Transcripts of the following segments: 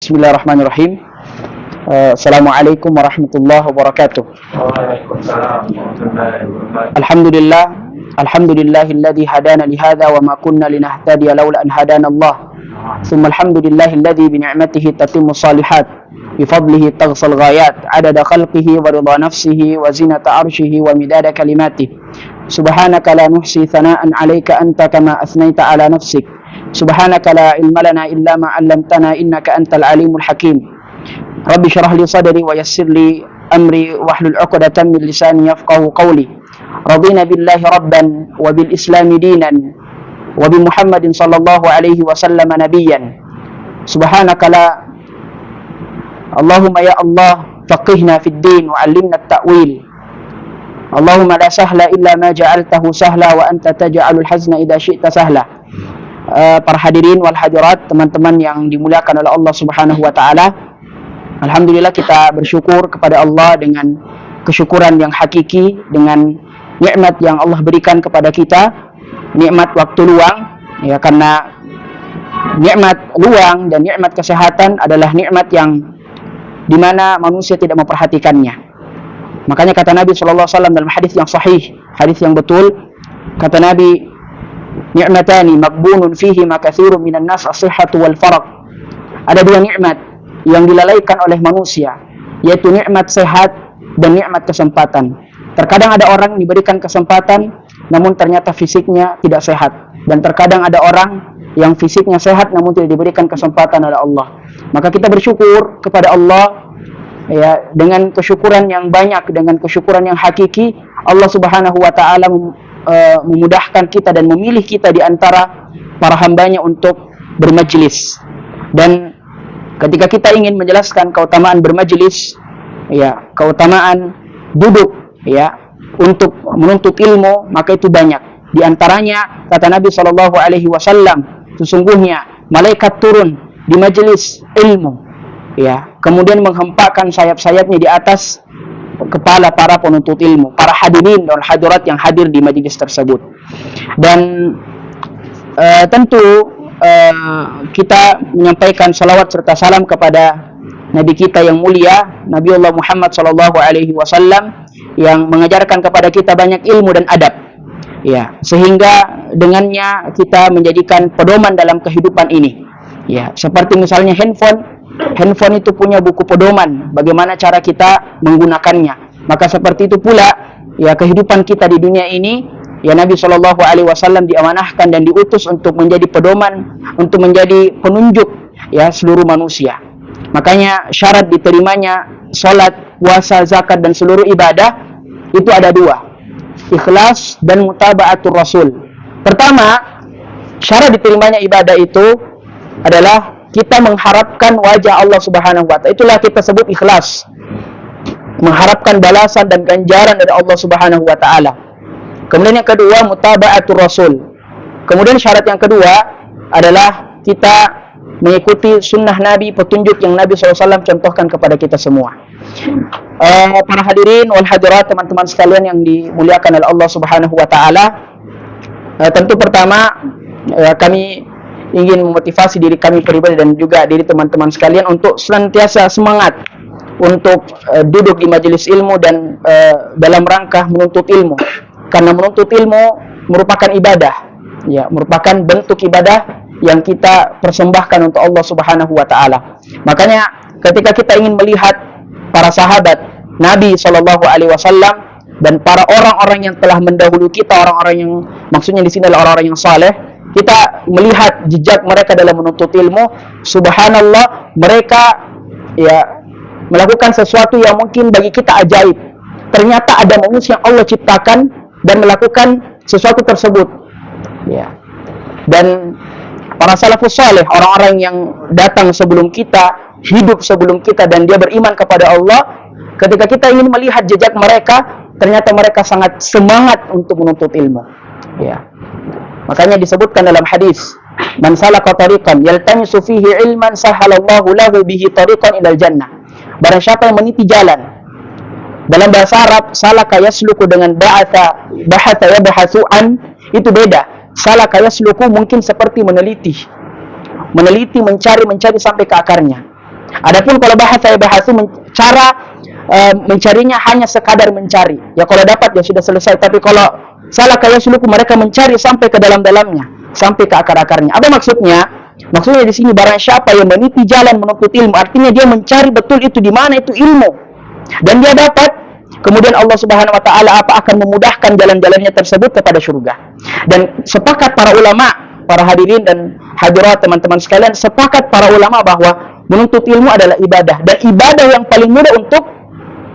Bismillahirrahmanirrahim. Assalamualaikum warahmatullahi wabarakatuh. Alhamdulillah, alhamdulillahilladzi hadana li hadza wa ma kunna linahtadiya laula an hadana Allah. Tsumma alhamdulillahilladzi bi ni'matihi tatimmu shalihat, bi fadlihi taghsal ghayat, adada khalqihi wa ridha nafsihi wa zinata arshihi wa midada kalimatihi. Subhanaka la nuhsi thana'an 'alaika anta kama athnaita 'ala nafsik. Subhanaka la ilma lana illa ma 'allamtana innaka antal alimul hakim. Rabbi shrah li sadri wa yassir li amri wahlul 'uqdatam min lisani yafqahu qawli. Radina billahi rabban wa bil islami dinan wa bi Muhammadin sallallahu alaihi wasallam nabiyyan. Subhanaka la Allahumma ya Allah faqihna fid din wa 'allimna at-ta'wil. Allahumma la sahla illa ma ja'altahu sahla wa anta taj'alul hazna idza syi'ta sahla. Para hadirin wal hadirat, teman-teman yang dimuliakan oleh Allah Subhanahu wa taala. Alhamdulillah kita bersyukur kepada Allah dengan kesyukuran yang hakiki, dengan nikmat yang Allah berikan kepada kita, nikmat waktu luang, ya, karena nikmat luang dan nikmat kesehatan adalah nikmat yang dimana manusia tidak memperhatikannya. Makanya kata Nabi sallallahu alaihi wasallam dalam hadis yang sahih, hadis yang betul, kata Nabi, ni'matani maghbunun fihi ma katsirun minan nas as-sihhatu wal faraq. Ada dua nikmat yang dilalaikan oleh manusia, yaitu nikmat sehat dan nikmat kesempatan. Terkadang ada orang diberikan kesempatan namun ternyata fisiknya tidak sehat, dan terkadang ada orang yang fisiknya sehat namun tidak diberikan kesempatan oleh Allah. Maka kita bersyukur kepada Allah, ya, dengan kesyukuran yang banyak, dengan kesyukuran yang hakiki. Allah Subhanahu wa taala memudahkan kita dan memilih kita di antara para hambanya untuk bermajlis. Dan ketika kita ingin menjelaskan keutamaan bermajlis, ya, keutamaan duduk, ya, untuk menuntut ilmu, maka itu banyak. Di antaranya kata Nabi sallallahu alaihi wasallam, sesungguhnya malaikat turun di majelis ilmu, ya, kemudian menghempakkan sayap-sayapnya di atas kepala para penuntut ilmu, para hadirin dan hadirat yang hadir di majelis tersebut. Dan tentu kita menyampaikan salawat serta salam kepada Nabi kita yang mulia, Nabiullah Muhammad sallallahu alaihi wasallam, yang mengajarkan kepada kita banyak ilmu dan adab, ya, sehingga dengannya kita menjadikan pedoman dalam kehidupan ini, ya, seperti misalnya handphone itu punya buku pedoman bagaimana cara kita menggunakannya. Maka seperti itu pula, ya, kehidupan kita di dunia ini, ya, Nabi Shallallahu Alaihi Wasallam diamanahkan dan diutus untuk menjadi pedoman, untuk menjadi penunjuk, ya, seluruh manusia. Makanya syarat diterimanya sholat, puasa, zakat dan seluruh ibadah itu ada dua, ikhlas dan mutaba'atur Rasul. Pertama, syarat diterimanya ibadah itu adalah kita mengharapkan wajah Allah Subhanahu wa taala. Itulah kita sebut ikhlas. Mengharapkan balasan dan ganjaran dari Allah Subhanahu wa taala. Kemudian yang kedua, mutaba'atur Rasul. Kemudian syarat yang kedua adalah kita mengikuti sunnah Nabi, petunjuk yang Nabi SAW contohkan kepada kita semua. Para hadirin wal hadirat, teman-teman sekalian yang dimuliakan oleh Allah Subhanahu wa taala, tentu pertama, kami ingin memotivasi diri kami pribadi dan juga diri teman-teman sekalian untuk senantiasa semangat untuk duduk di majelis ilmu dan dalam rangka menuntut ilmu. Karena menuntut ilmu merupakan ibadah, ya, merupakan bentuk ibadah yang kita persembahkan untuk Allah Subhanahu wa taala. Makanya ketika kita ingin melihat para sahabat Nabi sallallahu alaihi wasallam dan para orang-orang yang telah mendahului kita, orang-orang yang maksudnya di sini adalah orang-orang yang saleh, kita melihat jejak mereka dalam menuntut ilmu. Subhanallah, mereka, ya, melakukan sesuatu yang mungkin bagi kita ajaib. Ternyata ada manusia yang Allah ciptakan dan melakukan sesuatu tersebut, ya. Dan para salafus saleh, orang-orang yang datang sebelum kita, hidup sebelum kita, dan dia beriman kepada Allah, ketika kita ingin melihat jejak mereka, ternyata mereka sangat semangat untuk menuntut ilmu, ya. Makanya disebutkan dalam hadis, man salaka tariqan yaltamisu fihi ilman sahalallahu lahu bihi tariqan ilal jannah. Barang siapa yang meniti jalan, dalam bahasa Arab salaka yasluku dengan bahatha yabhathu an, itu beda. Salaka yasluku mungkin seperti meneliti, mencari sampai ke akarnya. Adapun kalau saya bahas itu cara mencarinya hanya sekadar mencari. Ya kalau dapat ya sudah selesai. Tapi kalau salah kayak suluku, mereka mencari sampai ke dalam-dalamnya, sampai ke akar-akarnya. Apa maksudnya? Maksudnya di sini barang siapa yang meniti jalan menuntut ilmu, artinya dia mencari betul itu di mana itu ilmu, dan dia dapat. Kemudian Allah Subhanahu wa taala akan memudahkan jalan-jalannya tersebut kepada surga. Dan sepakat para ulama, para hadirin dan hadirat teman-teman sekalian, sepakat para ulama bahwa menuntut ilmu adalah ibadah, dan ibadah yang paling mudah untuk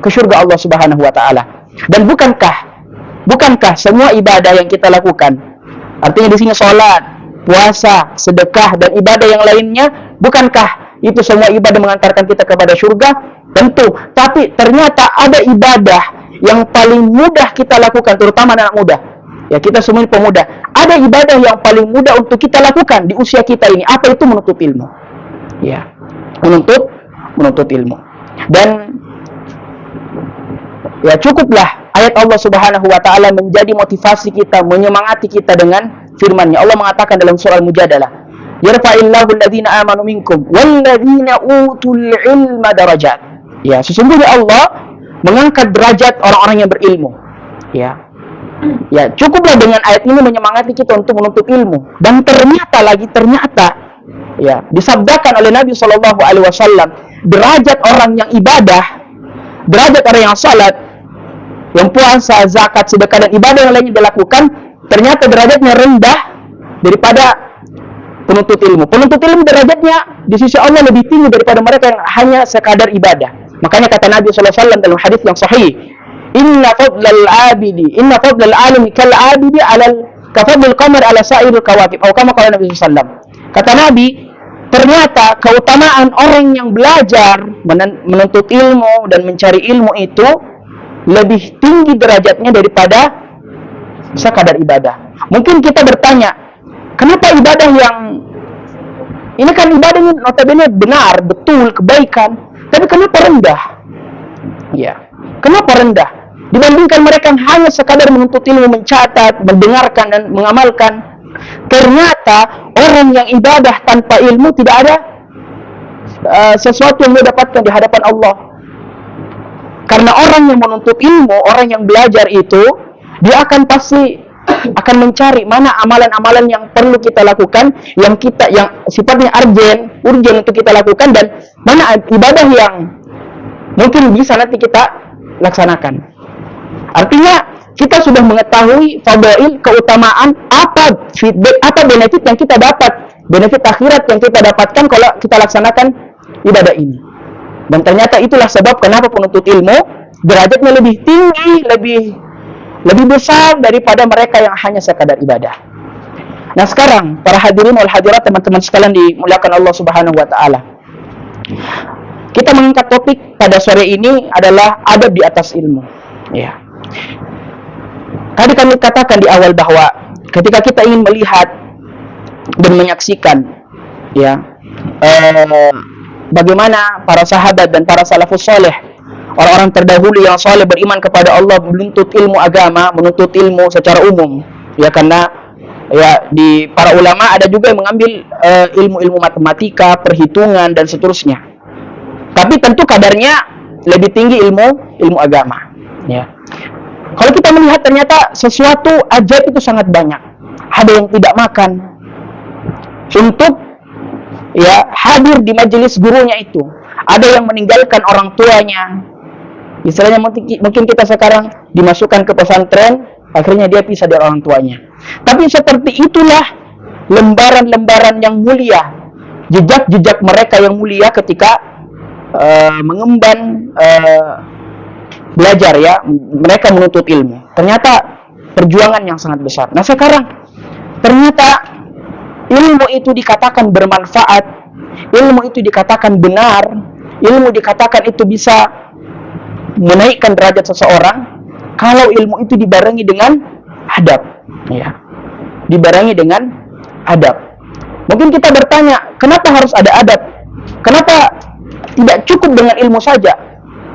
ke surga Allah Subhanahu wa taala. Dan bukankah semua ibadah yang kita lakukan, artinya di sini salat, puasa, sedekah dan ibadah yang lainnya, bukankah itu semua ibadah mengantarkan kita kepada surga? Tentu, tapi ternyata ada ibadah yang paling mudah kita lakukan, terutama anak muda. Ya, kita semua ini pemuda. Ada ibadah yang paling mudah untuk kita lakukan di usia kita ini. Apa itu? Menuntut ilmu. Ya, menuntut ilmu. Dan ya cukuplah ayat Allah Subhanahu wa taala menjadi motivasi kita, menyemangati kita dengan firman-Nya. Allah mengatakan dalam surah Al-Mujadalah, "Yarfa'illahu alladhina amanu minkum walladzina utul ilma darajat." Ya, sesungguhnya Allah mengangkat derajat orang-orang yang berilmu. Ya. Ya, cukuplah dengan ayat ini menyemangati kita untuk menuntut ilmu. Dan ternyata ya, disabdakan oleh Nabi sallallahu alaihi wasallam, derajat orang yang ibadah, derajat orang yang salat, yang puasa, zakat, sedekah dan ibadah yang lainnya dilakukan, ternyata derajatnya rendah daripada penuntut ilmu. Penuntut ilmu derajatnya di sisi Allah lebih tinggi daripada mereka yang hanya sekadar ibadah. Makanya kata Nabi sallallahu alaihi wasallam dalam hadis yang sahih, Inna fadlal alimi kal abidi ka fadlil qamar ala sa'iril kawakib. Atau kama qala Nabi sallallahu alaihi wasallam. Kata Nabi, ternyata keutamaan orang yang belajar, menuntut ilmu dan mencari ilmu itu lebih tinggi derajatnya daripada sekadar ibadah. Mungkin kita bertanya, kenapa ibadah yang ini kan ibadah ini notabene benar, betul, kebaikan, tapi kenapa rendah? Ya, kenapa rendah? Dibandingkan mereka yang hanya sekadar menuntut ilmu, mencatat, mendengarkan dan mengamalkan. Ternyata orang yang ibadah tanpa ilmu tidak ada sesuatu yang dia dapatkan di hadapan Allah. Karena orang yang menuntut ilmu, orang yang belajar itu, dia akan pasti akan mencari mana amalan-amalan yang perlu kita lakukan, yang sifatnya urgen untuk kita lakukan, dan mana ibadah yang mungkin bisa nanti kita laksanakan. Artinya kita sudah mengetahui fadail, keutamaan, apa feedback, apa benefit yang kita dapat, benefit akhirat yang kita dapatkan kalau kita laksanakan ibadah ini. Dan ternyata itulah sebab kenapa penuntut ilmu derajatnya lebih tinggi, lebih besar daripada mereka yang hanya sekadar ibadah. Nah sekarang para hadirin wal hadirat, teman-teman sekalian dimuliakan Allah Subhanahu wa taala, kita mengangkat topik pada sore ini adalah adab di atas ilmu. Ya. Tadi kami katakan di awal bahwa ketika kita ingin melihat dan menyaksikan, ya, bagaimana para sahabat dan para salafus saleh, orang-orang terdahulu yang saleh beriman kepada Allah, menuntut ilmu agama, menuntut ilmu secara umum. Ya, karena ya di para ulama ada juga yang mengambil ilmu-ilmu matematika, perhitungan dan seterusnya. Tapi tentu kadarnya lebih tinggi ilmu agama. Ya. Kalau kita melihat ternyata sesuatu ajaib itu sangat banyak. Ada yang tidak makan untuk ya hadir di majelis gurunya itu. Ada yang meninggalkan orang tuanya. Istilahnya mungkin kita sekarang dimasukkan ke pesantren, akhirnya dia pisah dari orang tuanya. Tapi seperti itulah lembaran-lembaran yang mulia, jejak-jejak mereka yang mulia ketika mengemban belajar, ya, mereka menuntut ilmu. Ternyata perjuangan yang sangat besar. Nah sekarang ternyata ilmu itu dikatakan bermanfaat, ilmu itu dikatakan benar, ilmu dikatakan itu bisa menaikkan derajat seseorang kalau ilmu itu dibarengi dengan adab, ya, dibarengi dengan adab. Mungkin kita bertanya, kenapa harus ada adab? Kenapa tidak cukup dengan ilmu saja?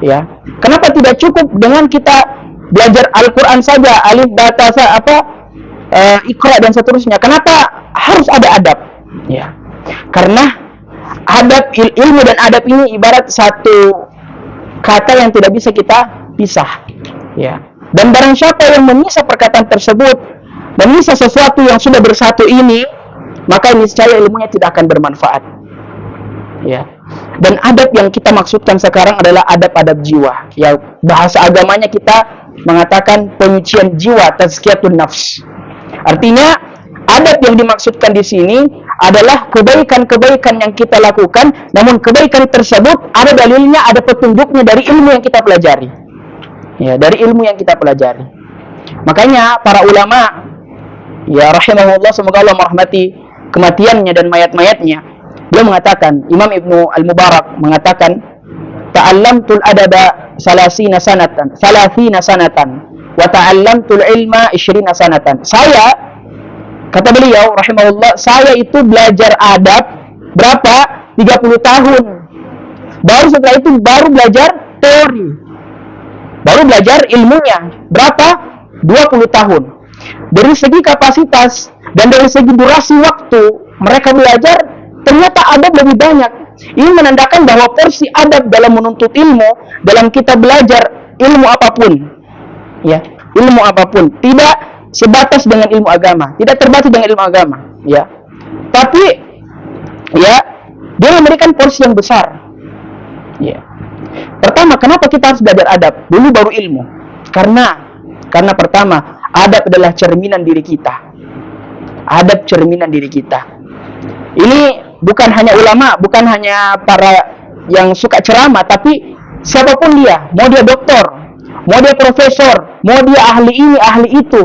Ya, kenapa tidak cukup dengan kita belajar Al-Quran saja, alif, bata, iqra dan seterusnya? Kenapa harus ada adab? Ya, karena ilmu dan adab ini ibarat satu kata yang tidak bisa kita pisah, ya. Dan barang siapa yang memisah perkataan tersebut, memisah sesuatu yang sudah bersatu ini, maka niscaya ilmunya tidak akan bermanfaat, ya. Dan adab yang kita maksudkan sekarang adalah adab-adab jiwa, ya. Bahasa agamanya kita mengatakan penyucian jiwa, tazkiyatun nafs. Artinya adab yang dimaksudkan di sini adalah kebaikan-kebaikan yang kita lakukan, namun kebaikan tersebut ada dalilnya, ada petunjuknya dari ilmu yang kita pelajari, ya, dari ilmu yang kita pelajari. Makanya para ulama, ya rahimahullah, semoga Allah merahmati kematiannya dan mayat-mayatnya, dia mengatakan, Imam Ibnu Al-Mubarak mengatakan, ta'allamtul adaba salasina sanatan wa ta'allamtul ilma 20 sanatan. Saya, kata beliau rahimahullah, saya itu belajar adab berapa? 30 tahun. Baru setelah itu baru belajar teori, baru belajar ilmunya berapa? 20 tahun. Dari segi kapasitas dan dari segi durasi waktu mereka belajar, ternyata adab lebih banyak. Ini menandakan bahwa porsi adab dalam menuntut ilmu, dalam kita belajar ilmu apapun, ya, ilmu apapun, tidak sebatas dengan ilmu agama, tidak terbatas dengan ilmu agama, ya. Tapi, ya, dia memberikan porsi yang besar, ya. Pertama, kenapa kita harus belajar adab dulu baru ilmu? Karena pertama, adab adalah cerminan diri kita. Adab cerminan diri kita. Ini bukan hanya ulama, bukan hanya para yang suka ceramah, tapi siapapun dia, mau dia doktor, mau dia profesor, mau dia ahli ini, ahli itu.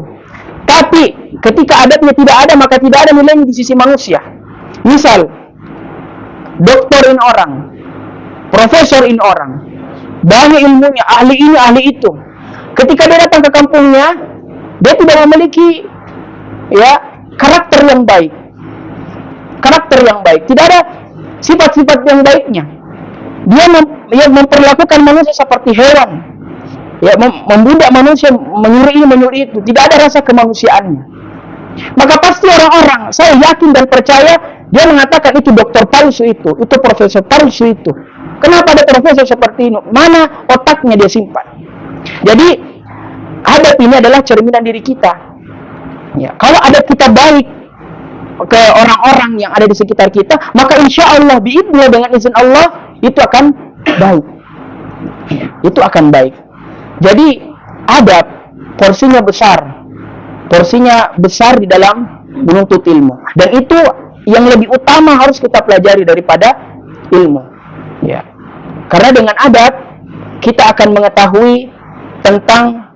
Tapi ketika adabnya tidak ada, maka tidak ada nilainya di sisi manusia. Misal, doktorin orang, profesorin orang, banyak ilmunya, ahli ini, ahli itu. Ketika dia datang ke kampungnya, dia tidak memiliki, ya, karakter yang baik. Karakter yang baik, tidak ada sifat-sifat yang baiknya. Dia memperlakukan manusia seperti hewan, ya, membudak manusia, menyuruh ini, menyuruh itu, tidak ada rasa kemanusiaannya. Maka pasti orang-orang, saya yakin dan percaya, dia mengatakan itu dokter palsu itu profesor palsu itu. Kenapa ada profesor seperti ini? Mana otaknya dia simpan? Jadi adab ini adalah cerminan diri kita, ya. Kalau adab kita baik ke orang-orang yang ada di sekitar kita, maka insya Allah biidznillah, dengan izin Allah, itu akan baik, itu akan baik. Jadi adab porsinya besar di dalam menuntut ilmu, dan itu yang lebih utama harus kita pelajari daripada ilmu, ya. Karena dengan adab kita akan mengetahui tentang,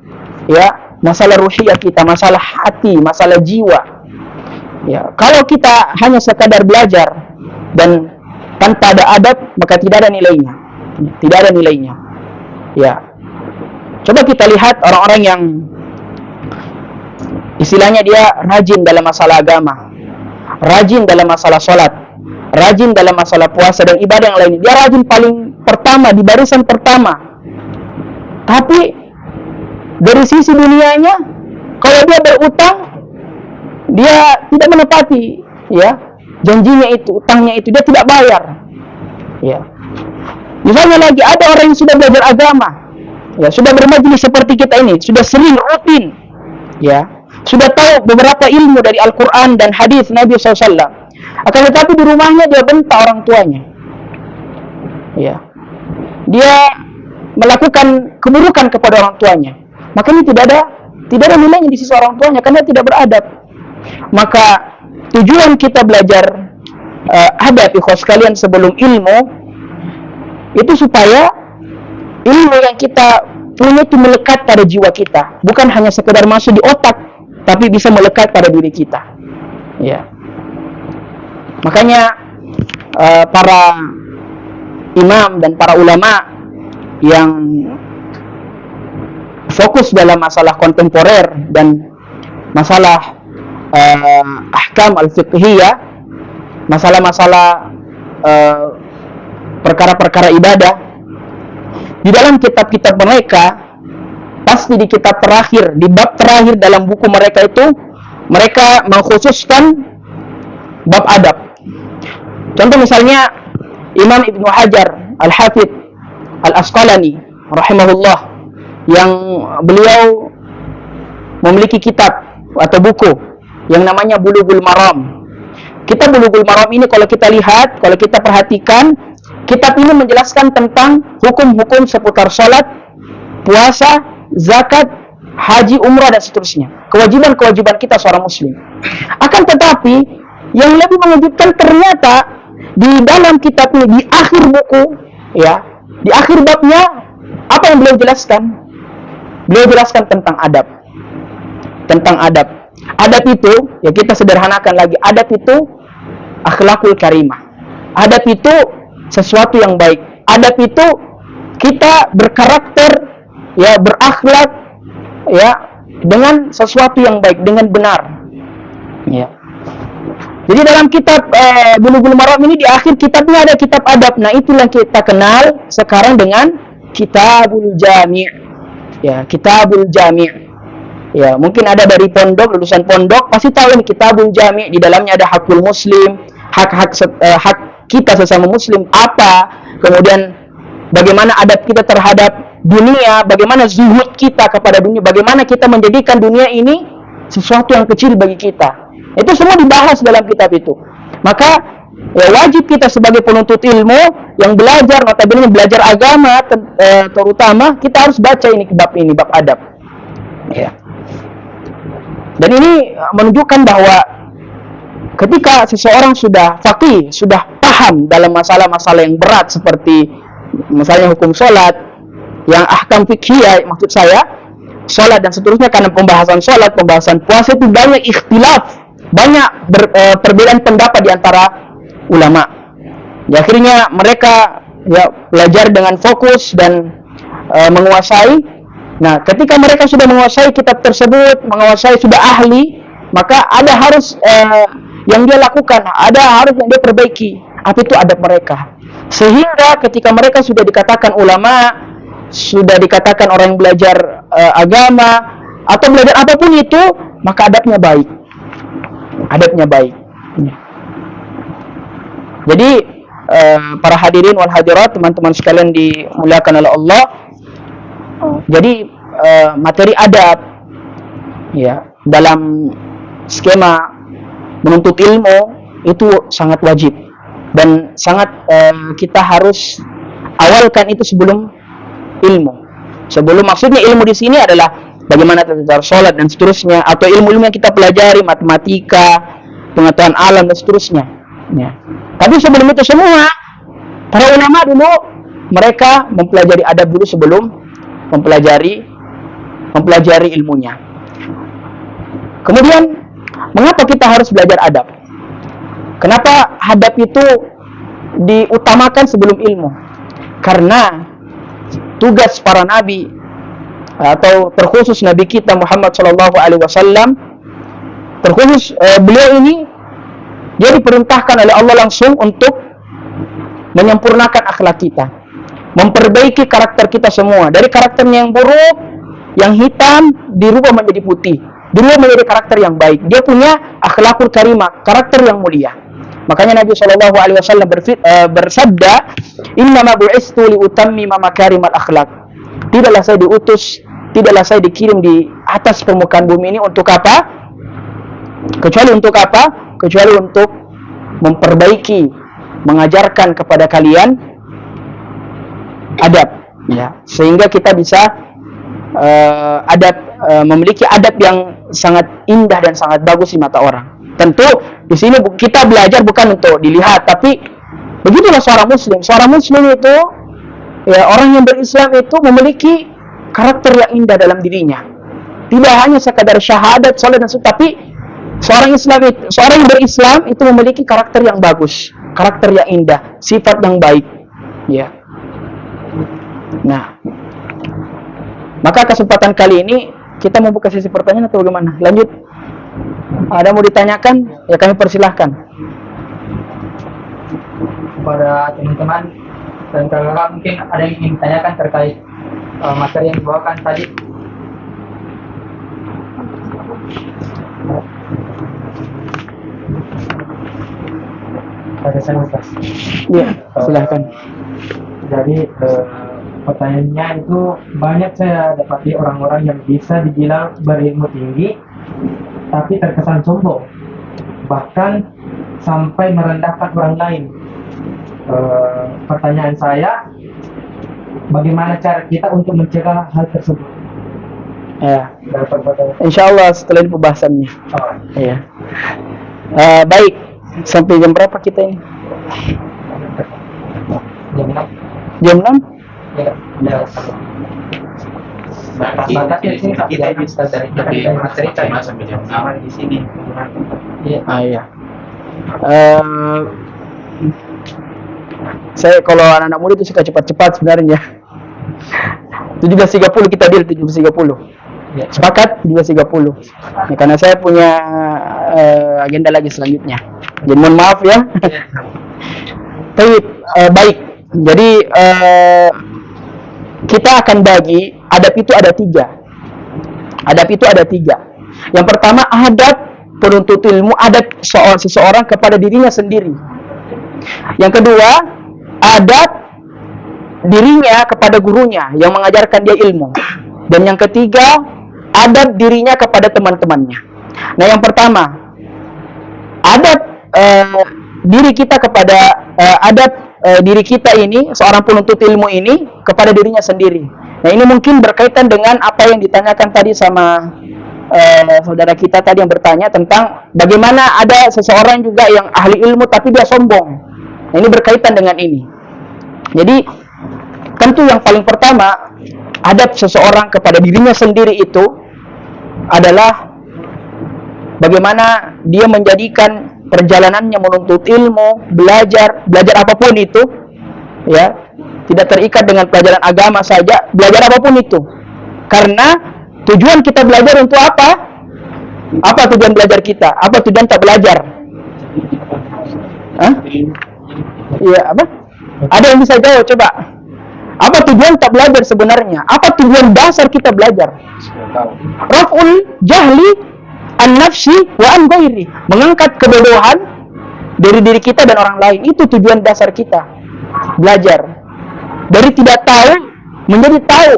ya, masalah ruhiyah kita, masalah hati, masalah jiwa. Ya, kalau kita hanya sekadar belajar dan tanpa ada adab, maka tidak ada nilainya. Tidak ada nilainya. Ya. Coba kita lihat orang-orang yang istilahnya dia rajin dalam masalah agama, rajin dalam masalah sholat, rajin dalam masalah puasa dan ibadah yang lainnya. Dia rajin paling pertama, di barisan pertama. Tapi dari sisi dunianya, kalau dia berutang, dia tidak menepati, ya, janjinya itu, utangnya itu, dia tidak bayar, ya. Misalnya lagi ada orang yang sudah belajar agama, ya, sudah bermajelis seperti kita ini, sudah sering rutin, ya, sudah tahu beberapa ilmu dari Al-Quran dan hadis Nabi SAW. Akan tetapi di rumahnya dia bentak orang tuanya, ya, dia melakukan keburukan kepada orang tuanya. Maka ini tidak ada nilainya di sisi orang tuanya, karena tidak beradab. Maka tujuan kita belajar adab, ikhwas sekalian, sebelum ilmu itu supaya ilmu yang kita punya itu melekat pada jiwa kita, bukan hanya sekedar masuk di otak, tapi bisa melekat pada diri kita, ya. Makanya para imam dan para ulama yang fokus dalam masalah kontemporer dan masalah ahkam al-fiqhiyah, masalah-masalah perkara-perkara ibadah, di dalam kitab-kitab mereka, pasti di kitab terakhir, di bab terakhir dalam buku mereka itu, mereka mengkhususkan bab adab. Contoh misalnya Imam Ibnu Hajar Al-Hafidh Al-Asqalani rahimahullah, yang beliau memiliki kitab atau buku yang namanya Bulughul Maram. Kitab Bulughul Maram ini kalau kita lihat, kalau kita perhatikan, kitab ini menjelaskan tentang hukum-hukum seputar salat, puasa, zakat, haji, umrah dan seterusnya. Kewajiban-kewajiban kita seorang muslim. Akan tetapi yang lebih mengejutkan ternyata di dalam kitab ini, di akhir buku, ya, di akhir babnya, apa yang beliau jelaskan? Beliau jelaskan tentang adab. Tentang adab. Adab itu, ya kita sederhanakan lagi, adab itu akhlakul karimah. Adab itu sesuatu yang baik. Adab itu kita berkarakter, ya, berakhlak, ya, dengan sesuatu yang baik, dengan benar. Ya. Jadi dalam kitab Bulughul Maram ini, di akhir kitabnya ada kitab adab. Nah, itulah yang kita kenal sekarang dengan Kitabul Jami'. Ya, Kitabul Jami'. Ya, mungkin ada dari pondok, lulusan pondok pasti tahu ini Kitabul Jami'. Di dalamnya ada hakul muslim, hak kita sesama muslim apa, kemudian bagaimana adab kita terhadap dunia, bagaimana zuhud kita kepada dunia, bagaimana kita menjadikan dunia ini sesuatu yang kecil bagi kita. Itu semua dibahas dalam kitab itu. Maka ya, wajib kita sebagai penuntut ilmu yang belajar, notabene belajar agama terutama, kita harus baca ini bab adab. Ya. Dan ini menunjukkan bahwa ketika seseorang sudah faqih, sudah paham dalam masalah-masalah yang berat seperti misalnya hukum sholat, yang ahkam fiqhiyah maksud saya, sholat dan seterusnya, karena pembahasan sholat, pembahasan puasa itu banyak ikhtilaf, banyak perbedaan pendapat di antara ulama. Ya, akhirnya mereka ya belajar dengan fokus dan menguasai. Nah, ketika mereka sudah menguasai kitab tersebut, menguasai, sudah ahli, maka ada harus yang dia lakukan, ada harus yang dia perbaiki. Apa itu adab mereka? Sehingga ketika mereka sudah dikatakan ulama, sudah dikatakan orang yang belajar agama atau belajar apapun itu, maka adabnya baik. Adabnya baik. Jadi para hadirin wal hadirat, teman-teman sekalian dimuliakan oleh Allah. Jadi materi adab, ya, dalam skema menuntut ilmu itu sangat wajib dan sangat kita harus awalkan itu sebelum ilmu. Sebelum, maksudnya ilmu di sini adalah bagaimana tata sholat dan seterusnya, atau ilmu-ilmu yang kita pelajari, matematika, pengetahuan alam dan seterusnya. Ya. Tapi sebelum itu semua, para ulama dulu mereka mempelajari adab dulu sebelum mempelajari ilmunya. Kemudian, mengapa kita harus belajar adab? Kenapa adab itu diutamakan sebelum ilmu? Karena tugas para nabi atau terkhusus nabi kita Muhammad SAW, terkhusus beliau ini, dia diperintahkan oleh Allah langsung untuk menyempurnakan akhlak kita, memperbaiki karakter kita semua. Dari karakternya yang buruk, yang hitam, dirubah menjadi putih, dirubah menjadi karakter yang baik. Dia punya akhlakul karimah, karakter yang mulia. Makanya Nabi SAW bersabda, "Innama bu'istu liutammima makarimal akhlak." Tidaklah saya diutus, tidaklah saya dikirim di atas permukaan bumi ini untuk apa? Kecuali untuk apa? Kecuali untuk memperbaiki, mengajarkan kepada kalian adab, ya, sehingga kita bisa memiliki adab yang sangat indah dan sangat bagus di mata orang. Tentu di sini kita belajar bukan untuk dilihat, tapi begitulah seorang muslim. Seorang muslim itu, ya, orang yang berislam itu memiliki karakter yang indah dalam dirinya. Tidak hanya sekadar syahadat, salat dan tapi seorang yang berislam itu memiliki karakter yang bagus, karakter yang indah, sifat yang baik, ya. Nah, maka kesempatan kali ini kita membuka sesi pertanyaan atau bagaimana? Lanjut. Ada mau ditanyakan? Ya, kami persilahkan. Kepada teman-teman dan kakak, mungkin ada yang ingin ditanyakan terkait materi yang dibawakan tadi. Ada saya Ustaz. Ya, silahkan. Jadi pertanyaannya itu banyak saya dapati orang-orang yang bisa dibilang berilmu tinggi tapi terkesan sombong, bahkan sampai merendahkan orang lain. Pertanyaan saya, bagaimana cara kita untuk mencegah hal tersebut? Ya, Dalam perbuatan. insya Allah setelah ini pembahasannya. Oh, Ya. Baik, sampai jam berapa kita ini? jam 6. Jam 6? Ya, ya. Batasnya sini kita bisa dari cerita sampai jam 6 di sini. Iya. Iya. Saya kalau anak-anak muda itu suka cepat-cepat sebenarnya. 17.30 kita deal 17.30. Ya. Sepakat 17.30. Ya, karena saya punya agenda lagi selanjutnya. Jadi mohon maaf ya. Baik. Jadi kita akan bagi adab itu ada 3. Adab itu ada 3. Yang pertama adab penuntut ilmu, adab seseorang kepada dirinya sendiri. Yang kedua, adab dirinya kepada gurunya yang mengajarkan dia ilmu. Dan yang ketiga, adab dirinya kepada teman-temannya. Nah, yang pertama, adab diri kita kepada diri kita ini, seorang penuntut ilmu ini kepada dirinya sendiri. Nah, ini mungkin berkaitan dengan apa yang ditanyakan tadi sama saudara kita tadi yang bertanya tentang bagaimana ada seseorang juga yang ahli ilmu tapi dia sombong. Nah, ini berkaitan dengan ini. Jadi tentu yang paling pertama adab seseorang kepada dirinya sendiri itu adalah bagaimana dia menjadikan perjalanannya menuntut ilmu, belajar apapun itu, ya, tidak terikat dengan pelajaran agama saja, belajar apapun itu. Karena tujuan kita belajar untuk apa? Apa tujuan belajar kita? Apa tujuan tak belajar? Hah? Iya, apa? Ada yang bisa jawab, coba. Apa tujuan tak belajar sebenarnya? Apa tujuan dasar kita belajar? Raf'ul jahli an-nafsi wa an ghairi. Mengangkat kebodohan dari diri kita dan orang lain. Itu tujuan dasar kita belajar. Dari tidak tahu menjadi tahu.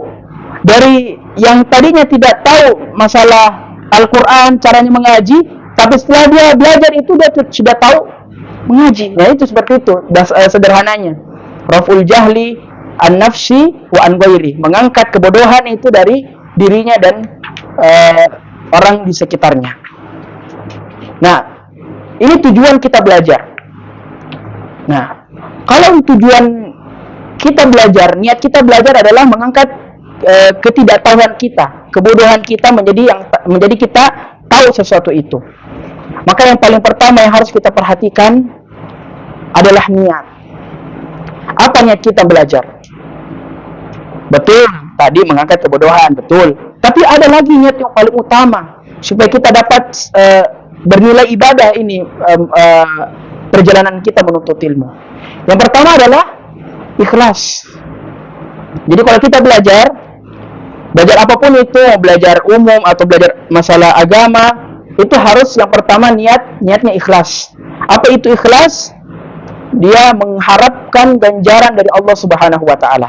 Dari yang tadinya tidak tahu masalah Al-Quran, caranya mengaji, tapi setelah dia belajar itu dia sudah tahu mengaji. Ya, itu seperti itu sederhananya. Raf'ul jahli an-nafsi wa an ghairi. Mengangkat kebodohan itu dari dirinya dan orang di sekitarnya. Nah, ini tujuan kita belajar. Nah, kalau tujuan kita belajar, niat kita belajar adalah mengangkat ketidaktahuan kita, kebodohan kita menjadi kita tahu sesuatu itu. Maka yang paling pertama yang harus kita perhatikan adalah niat. Apa niat kita belajar? Betul, tadi mengangkat kebodohan, betul. Tapi ada lagi niat yang paling utama supaya kita dapat bernilai ibadah ini, perjalanan kita menuntut ilmu. Yang pertama adalah ikhlas. Jadi kalau kita belajar apapun itu, belajar umum atau belajar masalah agama, itu harus yang pertama niatnya ikhlas. Apa itu ikhlas? Dia mengharapkan ganjaran dari Allah Subhanahu wa taala.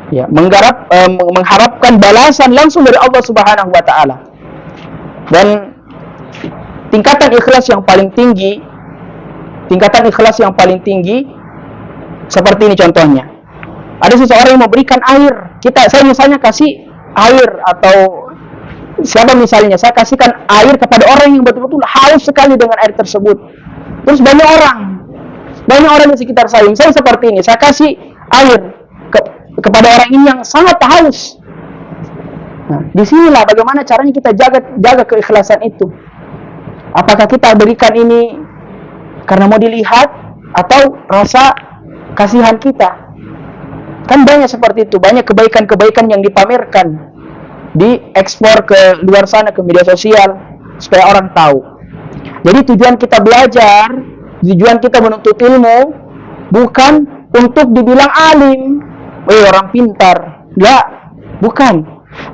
Ya, mengharapkan balasan langsung dari Allah Subhanahu wa taala. Dan tingkatan ikhlas yang paling tinggi seperti ini contohnya. Ada seseorang yang memberikan air. Saya misalnya kasih air, atau siapa misalnya, saya kasihkan air kepada orang yang betul-betul haus sekali dengan air tersebut. Terus banyak orang di sekitar saya. Misalnya seperti ini, saya kasih air kepada orang ini yang sangat haus. Nah, disinilah bagaimana caranya kita jaga keikhlasan itu. Apakah kita berikan ini karena mau dilihat atau rasa kasihan kita? Kan banyak seperti itu, banyak kebaikan-kebaikan yang dipamerkan, diekspor ke luar sana, ke media sosial, supaya orang tahu. Jadi tujuan kita belajar, tujuan kita menuntut ilmu, bukan untuk dibilang alim, orang pintar, enggak, bukan.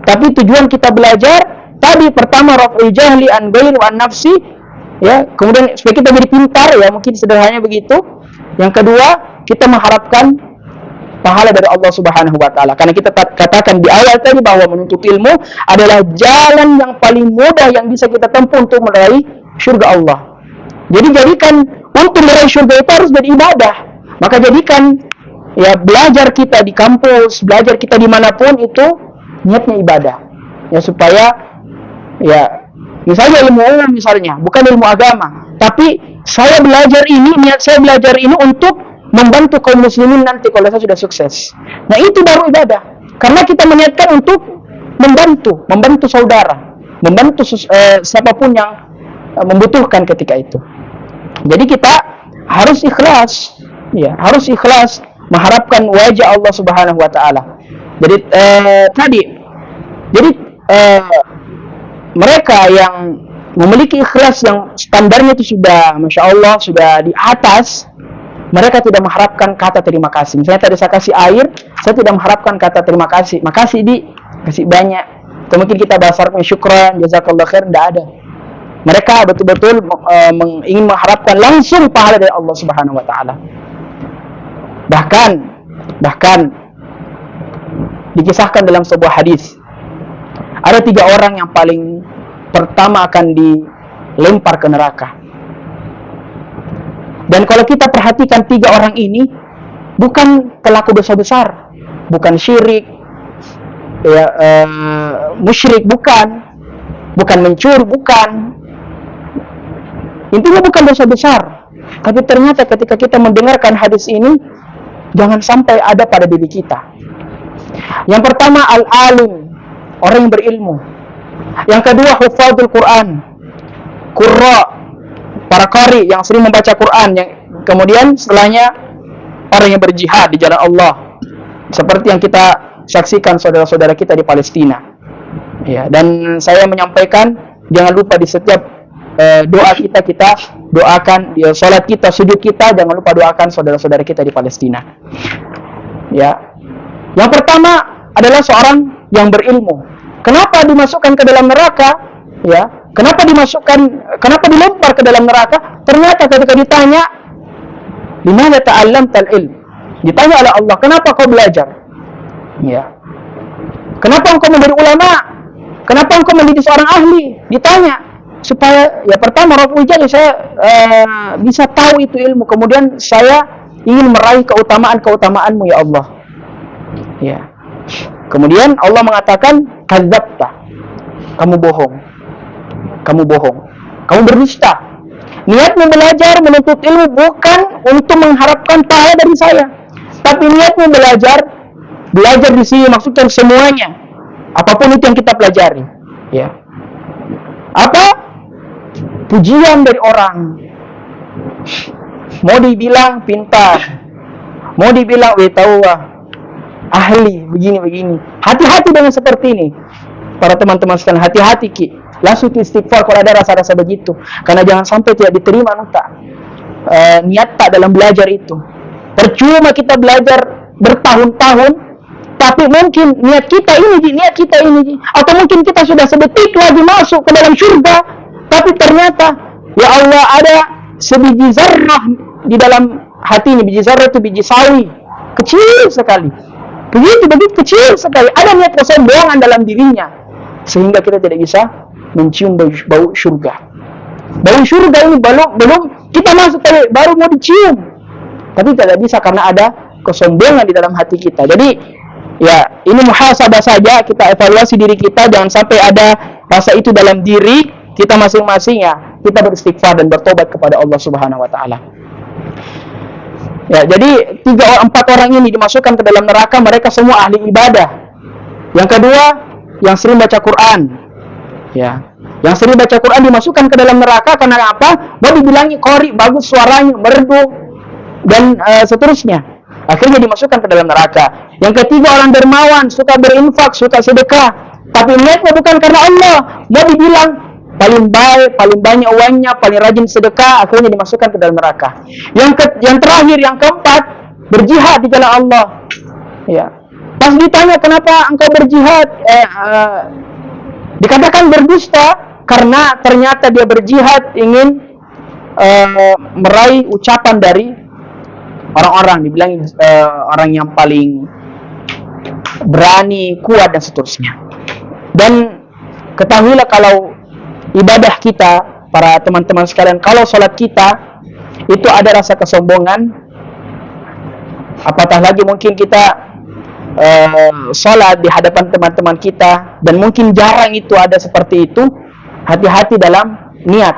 Tapi tujuan kita belajar, tadi pertama raf'ul jahli an ghairi wa an nafsi, ya, kemudian supaya kita jadi pintar, ya, mungkin sederhananya begitu. Yang kedua, kita mengharapkan pahala dari Allah Subhanahu wa taala. Karena kita katakan di awal tadi bahwa menuntut ilmu adalah jalan yang paling mudah yang bisa kita tempuh untuk meraih surga Allah. Jadi jadikan untuk meraih surga itu harus jadi ibadah. Maka jadikan ya belajar kita di kampus, belajar kita dimanapun itu niatnya ibadah. Ya supaya ya misalnya ilmu umum misalnya, bukan ilmu agama, tapi saya belajar ini, niat saya belajar ini untuk membantu kaum muslimin nanti kalau saya sudah sukses. Nah itu baru ibadah. Karena kita meniatkan untuk membantu saudara, membantu siapapun yang membutuhkan ketika itu. Jadi kita harus ikhlas, ya, harus ikhlas mengharapkan wajah Allah Subhanahu wa taala. Jadi mereka yang memiliki ikhlas yang standarnya itu sudah Masya Allah, sudah di atas, mereka tidak mengharapkan kata terima kasih. Misalnya tadi saya kasih air, saya tidak mengharapkan kata terima kasih. Makasih kasih banyak. Atau mungkin kita bahasa Arabnya syukran, jazakallah khair, tidak ada. Mereka betul-betul ingin mengharapkan langsung pahala dari Allah Subhanahu wa taala. Bahkan dikisahkan dalam sebuah hadis, ada 3 orang yang paling pertama akan dilempar ke neraka. Dan kalau kita perhatikan 3 orang ini bukan pelaku dosa besar, bukan syirik, ya, musyrik, bukan mencuri, bukan. Intinya bukan dosa besar. Tapi ternyata ketika kita mendengarkan hadis ini, jangan sampai ada pada diri kita. Yang pertama al-alim, orang yang berilmu. Yang kedua hufadzul Quran, qurra, para qari yang sering membaca Quran. Yang kemudian setelahnya orang yang berjihad di jalan Allah, seperti yang kita saksikan saudara-saudara kita di Palestina. Ya, dan saya menyampaikan jangan lupa di setiap doa kita doakan, ya, salat kita, sujud kita, jangan lupa doakan saudara-saudara kita di Palestina. Ya. Yang pertama adalah seorang yang berilmu. Kenapa dimasukkan ke dalam neraka? Ya. Kenapa dilempar ke dalam neraka? Ternyata ketika ditanya, "Limadza ta'allamtal ilm?" Ditanya oleh Allah, "Kenapa kau belajar?" Ya. "Kenapa engkau menjadi ulama? Kenapa engkau menjadi seorang ahli?" Ditanya. Supaya ya pertama Rabbul Jalil, saya bisa tahu itu ilmu, kemudian saya ingin meraih keutamaan-keutamaanmu ya Allah. Ya. Kemudian Allah mengatakan kadzabta, kamu bohong, kamu berdusta. Niatmu belajar menuntut ilmu bukan untuk mengharapkan pahala dari saya, tapi niatmu belajar di sini maksudnya semuanya, apapun itu yang kita pelajari. Ya. Apa? Pujian dari orang, mau dibilang pintar, mau dibilang ahli, begini. Hati-hati dengan seperti ini. Para teman-teman sekalian, hati-hati ki. Langsung istighfar kalau ada rasa-rasa begitu. Karena jangan sampai tidak diterima niat tak dalam belajar itu. Percuma kita belajar bertahun-tahun, tapi mungkin niat kita ini, atau mungkin kita sudah sedetik lagi masuk ke dalam surga. Tapi ternyata, ya Allah, ada sebiji zarrah di dalam hati ini. Biji zarrah itu biji sawi, kecil sekali. Begitu kecil sekali. Ada niat kesombongan dalam dirinya, sehingga kita tidak bisa mencium bau surga. Bau surga ini belum kita masuk tadi, baru mau dicium. Tapi tidak bisa karena ada kesombongan di dalam hati kita. Jadi, ya ini muhasabah saja, kita evaluasi diri kita, jangan sampai ada rasa itu dalam diri kita masing-masing. Ya, kita beristighfar dan bertobat kepada Allah Subhanahu wa taala. Ya, jadi 4 orang ini dimasukkan ke dalam neraka, mereka semua ahli ibadah. Yang kedua, yang sering baca Quran. Ya, yang sering baca Quran dimasukkan ke dalam neraka karena apa? Mau dibilangi qari, bagus suaranya, merdu dan seterusnya. Akhirnya dimasukkan ke dalam neraka. Yang ketiga, orang dermawan, suka berinfak, suka sedekah, tapi niatnya bukan karena Allah. Mau dibilang paling baik, paling banyak uangnya, paling rajin sedekah, akhirnya dimasukkan ke dalam neraka. Yang terakhir, yang keempat, berjihad di jalan Allah. Ya. Pas ditanya kenapa engkau berjihad, dikatakan berdusta karena ternyata dia berjihad ingin meraih ucapan dari orang-orang, dibilang orang yang paling berani, kuat dan seterusnya. Dan ketahuilah kalau ibadah kita, para teman-teman sekalian, kalau sholat kita itu ada rasa kesombongan, apatah lagi mungkin kita sholat di hadapan teman-teman kita, dan mungkin jarang itu ada seperti itu. Hati-hati dalam niat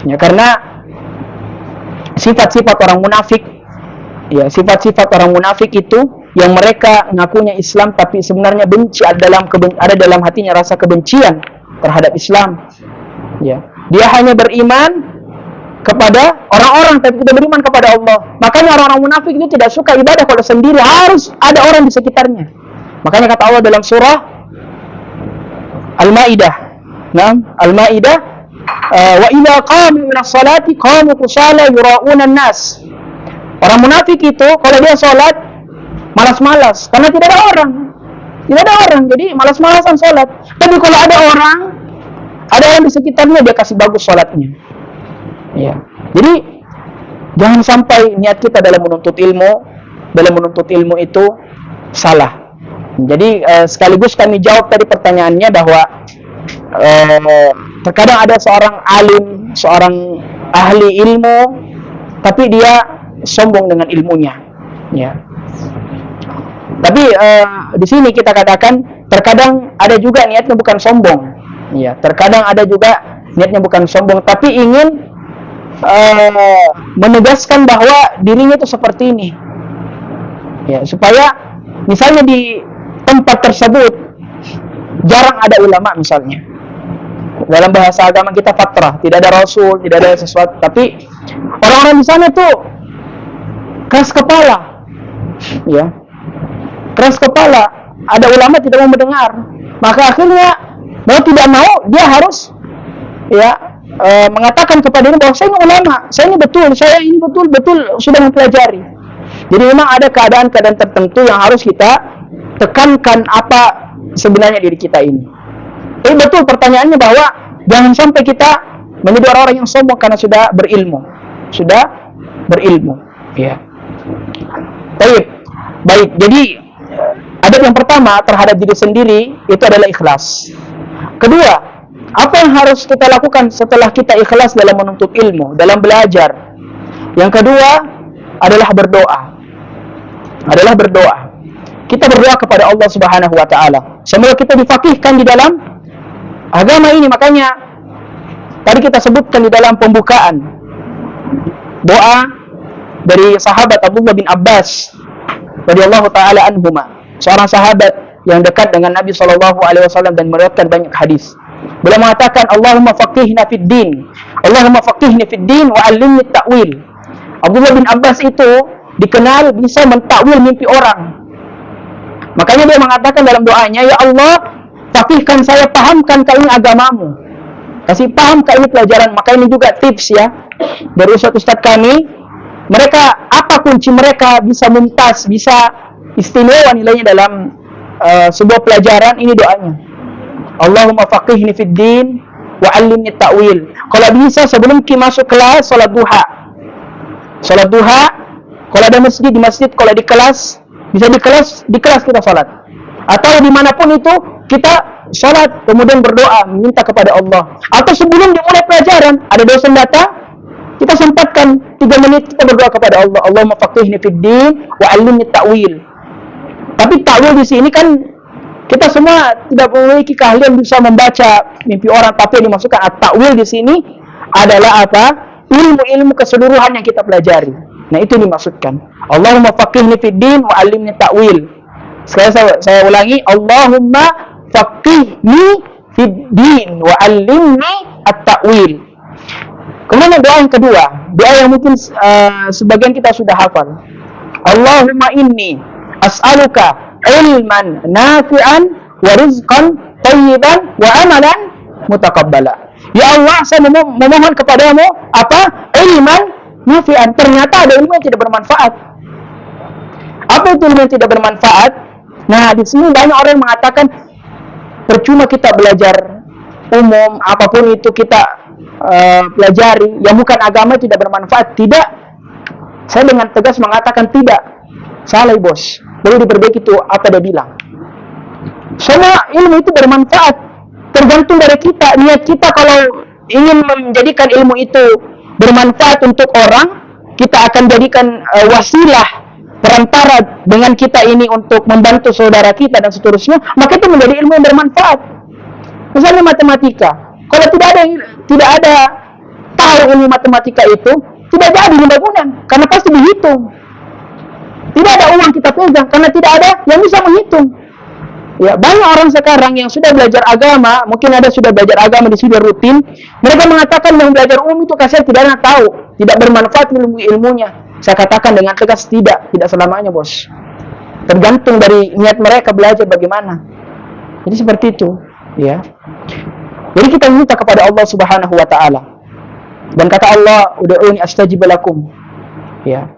ya, karena sifat-sifat orang munafik ya, sifat-sifat orang munafik itu yang mereka ngakunya Islam tapi sebenarnya benci, ada dalam hatinya rasa kebencian terhadap Islam ya. Dia hanya beriman kepada orang-orang tapi tidak beriman kepada Allah. Makanya orang-orang munafik itu tidak suka ibadah kalau sendiri, harus ada orang di sekitarnya. Makanya kata Allah dalam surah Al-Maidah, Al-Maidah, wa idza qamu minas salati qamu kusala yura'una an-nas. Orang munafik itu kalau dia salat malas-malas karena tidak ada orang. Tidak ada orang, jadi malas-malasan salat. Tapi kalau ada orang di sekitarnya, dia kasih bagus salatnya. Ya. Jadi jangan sampai niat kita dalam menuntut ilmu itu salah. Jadi sekaligus kami jawab tadi pertanyaannya bahwa terkadang ada seorang alim, seorang ahli ilmu, tapi dia sombong dengan ilmunya. Ya. Tapi di sini kita katakan terkadang ada juga niatnya bukan sombong. Ya, terkadang ada juga niatnya bukan sombong, tapi ingin menegaskan bahwa dirinya itu seperti ini ya, supaya misalnya di tempat tersebut jarang ada ulama, misalnya dalam bahasa agama kita fatrah, tidak ada rasul, tidak ada sesuatu, tapi orang-orang di sana tuh keras kepala ya, keras kepala, ada ulama tidak mau mendengar, maka akhirnya mau tidak mau dia harus ya mengatakan kepada dia bahwa saya ini ulama, saya ini betul sudah mempelajari. Jadi memang ada keadaan-keadaan tertentu yang harus kita tekankan apa sebenarnya diri kita ini. Tapi betul pertanyaannya bahwa jangan sampai kita menjadi orang-orang yang sombong karena sudah berilmu. Ya. Baik. Jadi adab yang pertama terhadap diri sendiri itu adalah ikhlas. Kedua, apa yang harus kita lakukan setelah kita ikhlas dalam menuntut ilmu, dalam belajar? Yang kedua adalah berdoa. Kita berdoa kepada Allah Subhanahu wa taala. Semoga kita difaqihkan di dalam agama ini. Makanya tadi kita sebutkan di dalam pembukaan doa dari sahabat Abdullah bin Abbas radhiyallahu taala anhuma, seorang sahabat yang dekat dengan Nabi sallallahu alaihi wasallam dan meriwayatkan banyak hadis. Beliau mengatakan, Allahumma faqihna fid din, Allahumma faqihni fid din wa 'allimni ta'wil. Abdullah bin Abbas itu dikenal bisa mentakwil mimpi orang. Makanya dia mengatakan dalam doanya, ya Allah, faqihkan saya, pahamkan kau ini agamamu, kasih paham kau ini pelajaran. Maka ini juga tips ya dari ustaz-ustaz kami, mereka apa kunci mereka bisa mumtaz, bisa istimewa nilainya dalam sebuah pelajaran, ini doanya, Allahumma faqihni fid din wa 'allimni ta'wil. Kalau bisa sebelum kita masuk kelas salat duha. Kalau ada masjid di masjid, kalau di kelas bisa di kelas kita salat. Atau dimanapun itu kita salat kemudian berdoa minta kepada Allah. Atau sebelum dimulai pelajaran ada dosen datang, kita sempatkan 3 menit kita berdoa kepada Allah, Allahumma faqihni fid din wa 'allimni ta'wil. Tapi ta'wil di sini kan kita semua tidak memiliki keahlian bisa membaca mimpi orang, tapi yang dimaksudkan at-ta'wil di sini adalah apa? Ilmu-ilmu keseluruhan yang kita pelajari. Nah, itu dimaksudkan. Allahumma faqihni fid din wa 'allimni ta'wil. Sekali saya ulangi, Allahumma faqihni fid din wa 'allimni at-ta'wil. Kemudian doa yang kedua, doa yang mungkin sebagian kita sudah hafal. Allahumma inni as'aluka ilman nafi'an wa rizqan thayyiban wa amalan mutaqabbala. Ya Allah, saya memohon kepadamu apa? Ilman nafi'an. Ternyata ada ilmu yang tidak bermanfaat. Apa itu ilmu yang tidak bermanfaat? Nah, di sini banyak orang yang mengatakan percuma kita belajar umum, apapun itu kita pelajari yang bukan agama tidak bermanfaat. Tidak. Saya dengan tegas mengatakan tidak. Salah bos. Perlu diperbaiki itu apa dia bilang. Semua ilmu itu bermanfaat. Tergantung dari kita. Niat kita kalau ingin menjadikan ilmu itu bermanfaat untuk orang, kita akan jadikan wasilah perantara dengan kita ini untuk membantu saudara kita dan seterusnya, maka itu menjadi ilmu yang bermanfaat. Misalnya matematika. Kalau tidak ada tahu ilmu matematika itu, tidak jadi bangunan karena pasti dihitung. Tidak ada uang kita pegang karena tidak ada yang bisa menghitung. Ya, banyak orang sekarang yang sudah belajar agama, mungkin ada sudah belajar agama di sudah rutin, mereka mengatakan yang belajar umum itu kasihan tidak ada tahu, tidak bermanfaat ilmunya. Saya katakan dengan tegas tidak selamanya bos. Tergantung dari niat mereka belajar bagaimana. Jadi seperti itu, ya. Jadi kita minta kepada Allah Subhanahu wa taala. Dan kata Allah, "Ud'uni astajib lakum." Ya.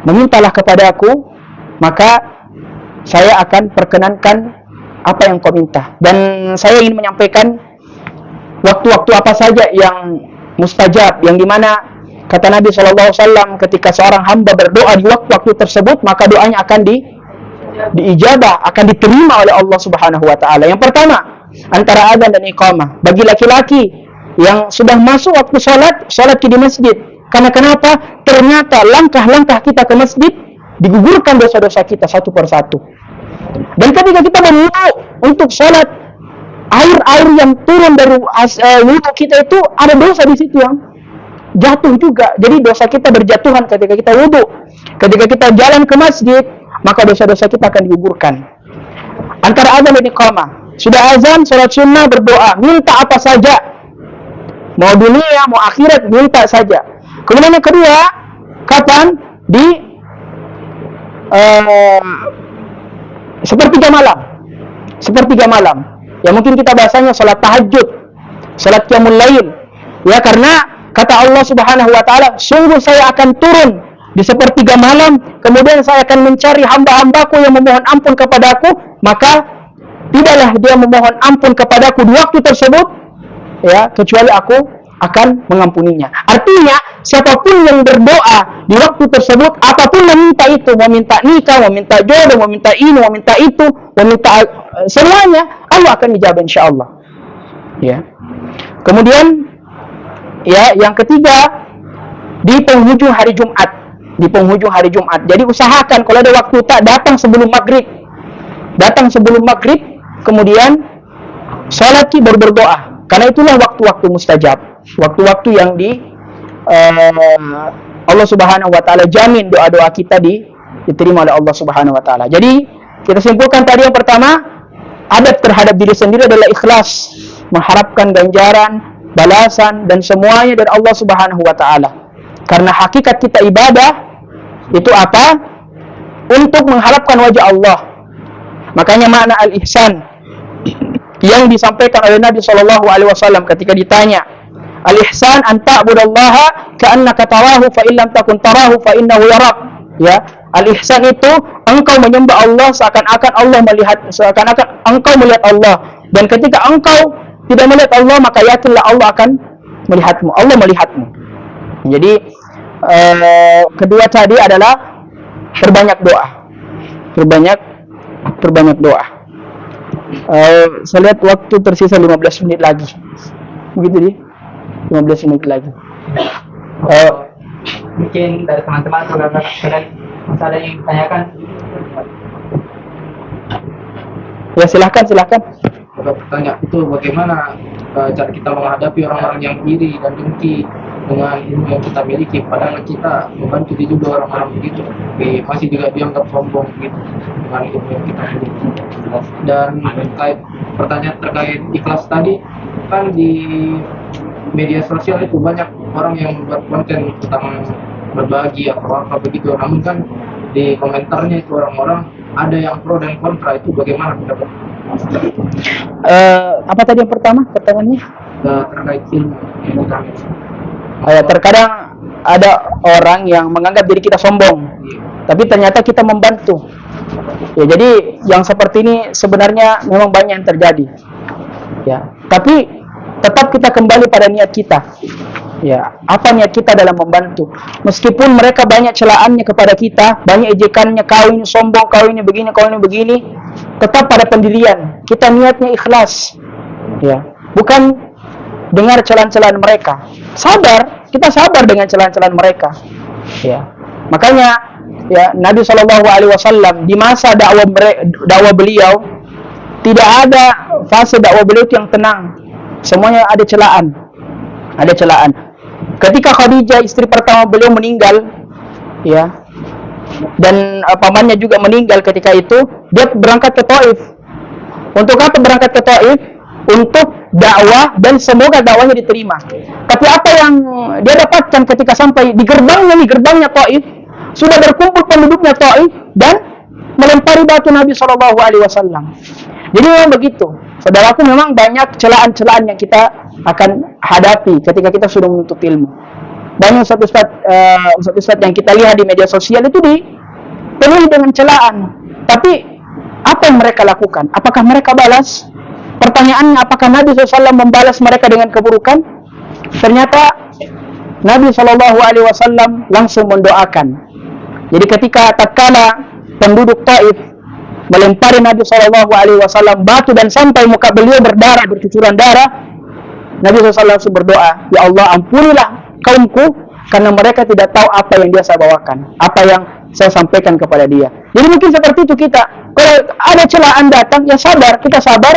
Memintalah kepadaku, maka saya akan perkenankan apa yang kau minta. Dan saya ingin menyampaikan waktu-waktu apa saja yang mustajab, yang dimana kata Nabi SAW, ketika seorang hamba berdoa di waktu-waktu tersebut, maka doanya akan diijabah, akan diterima oleh Allah Subhanahu wa taala. Yang pertama, antara adzan dan iqamah. Bagi laki-laki yang sudah masuk waktu salat di masjid. Karena kenapa? Ternyata langkah-langkah kita ke masjid digugurkan dosa-dosa kita satu persatu. Dan ketika kita berwudu untuk salat, air yang turun dari wudu kita itu ada dosa di situ yang jatuh juga. Jadi dosa kita berjatuhan ketika kita wudu. Ketika kita jalan ke masjid, maka dosa-dosa kita akan digugurkan. Antara azan dan iqamah. Sudah azan, salat sunnah, berdoa, minta apa saja. Mau dunia, mau akhirat, minta saja. Kemudian yang kedua, kapan? Sepertiga malam. Ya mungkin kita bahasanya salat tahajud, salat qiyamul lail. Ya karena kata Allah Subhanahu wa taala, sungguh saya akan turun di sepertiga malam, kemudian saya akan mencari hamba-hambaku yang memohon ampun kepadaku, maka tidaklah dia memohon ampun kepadaku di waktu tersebut, ya kecuali aku akan mengampuninya. Artinya siapapun yang berdoa di waktu tersebut, apapun meminta itu, mau minta nikah, mau minta jodoh, mau minta ini, mau minta itu, mau minta semuanya, Allah akan dijawab insyaallah. Ya. Kemudian ya, yang ketiga, di penghujung hari Jumat. Jadi usahakan kalau ada waktu tak datang sebelum maghrib. Kemudian salat baru berdoa. Karena itulah waktu-waktu mustajab. Waktu-waktu yang Allah Subhanahu wa taala jamin doa-doa kita diterima oleh Allah Subhanahu wa taala. Jadi kita simpulkan tadi yang pertama, adab terhadap diri sendiri adalah ikhlas, mengharapkan ganjaran, balasan dan semuanya dari Allah Subhanahu wa taala. Karena hakikat kita ibadah itu apa? Untuk mengharapkan wajah Allah. Makanya makna al-ihsan yang disampaikan oleh Nabi SAW ketika ditanya, al-ihsan an ta'budallaha ka'annaka tarahu fa in lam takun tarahu fa innahu yarak. Ya, al-ihsan itu engkau menyembah Allah seakan-akan engkau melihat Allah. Dan ketika engkau tidak melihat Allah, maka yakinlah Allah akan melihatmu. Allah melihatmu. Jadi kedua tadi adalah perbanyak doa. Saya lihat waktu tersisa 15 menit lagi. Begitu dia. 15 menit lagi. Mungkin dari teman-teman saudara masih ada yang ditanyakan? Ya silahkan. Ada pertanyaan itu bagaimana cara kita menghadapi orang-orang yang iri dan dengki dengan ilmu yang kita miliki, padahal kita membantu juga orang-orang begitu, masih juga dianggap sombong gitu dengan ilmu yang kita miliki. Dan pertanyaan terkait ikhlas tadi, kan di media sosial itu banyak orang yang membuat konten tentang berbagi atau apa begitu, namun kan di komentarnya itu orang-orang ada yang pro dan kontra, itu bagaimana pendapat? Apa tadi yang pertama pertanyaannya? Terkait ilmu yang kita miliki. Terkadang ada orang yang menganggap diri kita sombong, tapi ternyata kita membantu. Ya, jadi yang seperti ini sebenarnya memang banyak yang terjadi. Ya, tapi tetap kita kembali pada niat kita. Ya, apa niat kita dalam membantu? Meskipun mereka banyak celaannya kepada kita, banyak ejekannya, kau ini sombong, kau ini begini, kau ini begini, tetap pada pendirian. Kita niatnya ikhlas. Ya, bukan dengar celaan-celaan mereka. Sabar, kita sabar dengan celaan-celaan mereka. Ya. Makanya ya Nabi SAW di masa dakwah beliau tidak ada fase dakwah beliau yang tenang. Semuanya ada celaan. Ada celaan. Ketika Khadijah istri pertama beliau meninggal, ya, dan pamannya juga meninggal ketika itu, dia berangkat ke Taif. Untuk apa berangkat ke Taif? Untuk dakwah dan semoga dakwahnya diterima. Tapi apa yang dia dapatkan ketika sampai di gerbangnya Taif, sudah berkumpul penduduknya Taif dan melempari batu Nabi SAW. Jadi memang begitu. Saudaraku, memang banyak celaan-celaan yang kita akan hadapi ketika kita sudah menuntut ilmu. Banyak ustaz-ustaz yang kita lihat di media sosial itu dipenuhi dengan celaan. Tapi apa yang mereka lakukan? Apakah mereka balas? Pertanyaannya, apakah Nabi SAW membalas mereka dengan keburukan? Ternyata Nabi SAW langsung mendoakan. Jadi ketika tatkala penduduk Taif melempari Nabi SAW batu dan sampai muka beliau bercucuran darah, Nabi SAW langsung berdoa, ya Allah, ampunilah kaumku karena mereka tidak tahu apa yang dia saya bawakan, apa yang saya sampaikan kepada dia. Jadi mungkin seperti itu kita. Kalau ada celaan datang, ya sabar, kita sabar,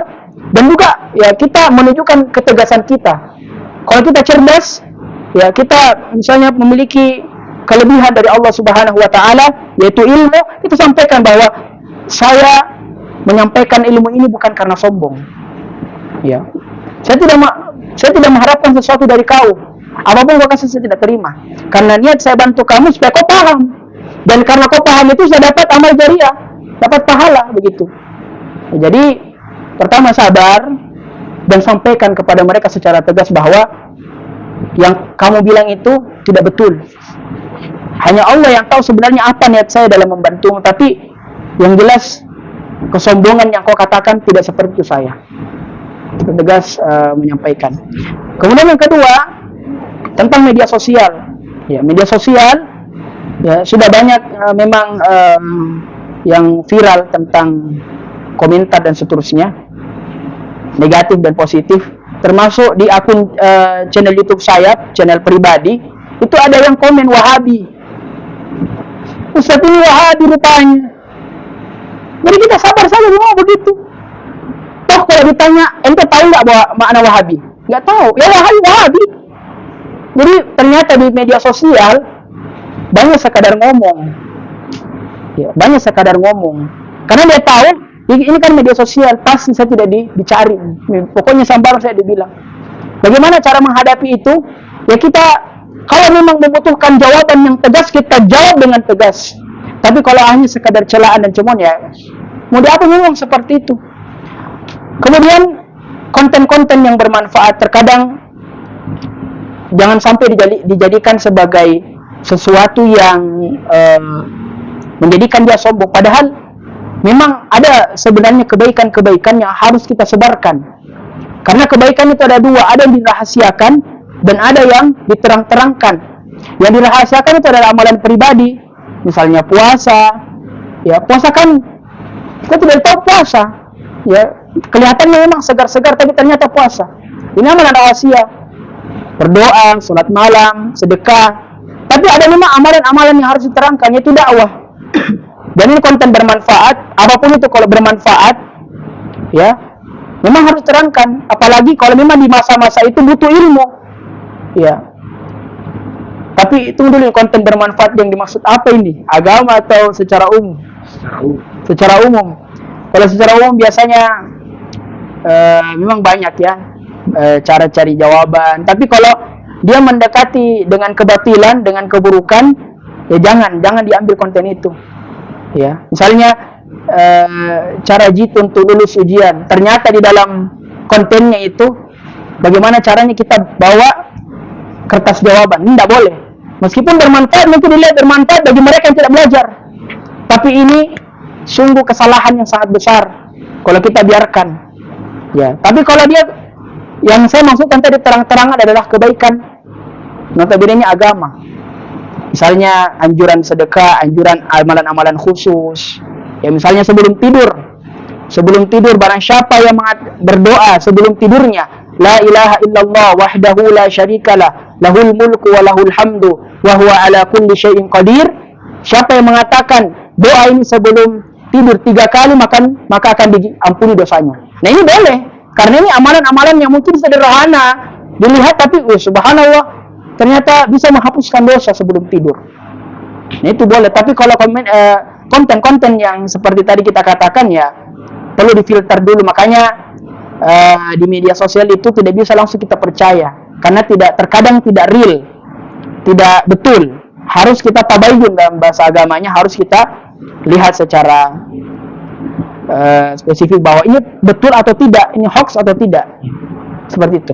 dan juga ya kita menunjukkan ketegasan kita. Kalau kita cerdas, ya kita misalnya memiliki kelebihan dari Allah Subhanahu wa taala, yaitu ilmu, kita sampaikan bahwa saya menyampaikan ilmu ini bukan karena sombong. Ya. Saya tidak mengharapkan sesuatu dari kau. Apapun kau kasih saya tidak terima. Karena niat saya bantu kamu supaya kau paham. Dan karena kau paham itu saya dapat amal jariah, dapat pahala begitu. Ya, jadi pertama sabar dan sampaikan kepada mereka secara tegas bahwa yang kamu bilang itu tidak betul. Hanya Allah yang tahu sebenarnya apa niat saya dalam membantumu, tapi yang jelas kesombongan yang kau katakan tidak seperti itu saya. Kita tegas menyampaikan. Kemudian yang kedua tentang media sosial. Ya, media sosial ya sudah banyak memang yang viral tentang komentar dan seterusnya, negatif dan positif. Termasuk di akun channel YouTube saya, channel pribadi, itu ada yang komen Wahabi. Ustaz ini Wahabi rupanya. Jadi kita sabar saja, mau begitu. Toh kalau ditanya, ente tahu nggak bahwa makna Wahabi? Nggak tahu. Ya Wahabi. Jadi ternyata di media sosial banyak sekadar ngomong. Ya, banyak sekadar ngomong. Karena dia tahu ini kan media sosial, pasti saya tidak dicari. Pokoknya sambar saya dibilang. Bagaimana cara menghadapi itu? Ya kita kalau memang membutuhkan jawaban yang tegas, kita jawab dengan tegas. Tapi kalau hanya sekadar celaan dan cemooh, ya mau apa memang seperti itu. Kemudian konten-konten yang bermanfaat terkadang jangan sampai dijadikan sebagai sesuatu yang menjadikan dia sombong. Padahal memang ada sebenarnya kebaikan-kebaikan yang harus kita sebarkan. Karena kebaikan itu ada dua, ada yang dirahasiakan dan ada yang diterang-terangkan. Yang dirahasiakan itu adalah amalan pribadi. Misalnya puasa, ya puasa kan kita tidak tahu puasa, ya kelihatannya memang segar-segar tapi ternyata puasa. Ini amalan rahasia, berdoa, sholat malam, sedekah. Tapi ada memang amalan-amalan yang harus diterangkan, yaitu dakwah. Dan ini konten bermanfaat, apapun itu kalau bermanfaat, ya memang harus diterangkan. Apalagi kalau memang di masa-masa itu butuh ilmu, ya. Tapi tunggu dulu, konten bermanfaat yang dimaksud apa ini? Agama atau secara umum? Secara umum. Kalau secara umum biasanya memang banyak ya cara cari jawaban. Tapi kalau dia mendekati dengan kebatilan, dengan keburukan, ya jangan diambil konten itu. Ya, misalnya cara jitu untuk lulus ujian. Ternyata di dalam kontennya itu bagaimana caranya kita bawa kertas jawaban. Ini tidak boleh. Meskipun bermanfaat, mungkin dilihat bermanfaat bagi mereka yang tidak belajar. Tapi ini sungguh kesalahan yang sangat besar kalau kita biarkan. Ya, tapi kalau dia Yang saya maksudkan tadi terang-terangan adalah kebaikan, notabene-nya agama. Misalnya anjuran sedekah, anjuran amalan-amalan khusus. Ya misalnya sebelum tidur barang siapa yang berdoa sebelum tidurnya, la ilaha illallah wahdahu la syarikalah, lahul mulku wa lahul hamdu wa huwa ala kulli syai'in qadir. Siapa yang mengatakan doa ini sebelum tidur 3 kali maka akan diampuni dosanya. Nah ini boleh, karena ini amalan-amalan yang mungkin sederhana dilihat, tapi subhanallah ternyata bisa menghapuskan dosa sebelum tidur. Nah itu boleh, tapi kalau konten-konten yang seperti tadi kita katakan ya perlu difilter dulu. Makanya di media sosial itu tidak bisa langsung kita percaya, karena terkadang tidak real, tidak betul. Harus kita tabayyun, dalam bahasa agamanya harus kita lihat secara spesifik bahwa ini betul atau tidak, ini hoax atau tidak, seperti itu.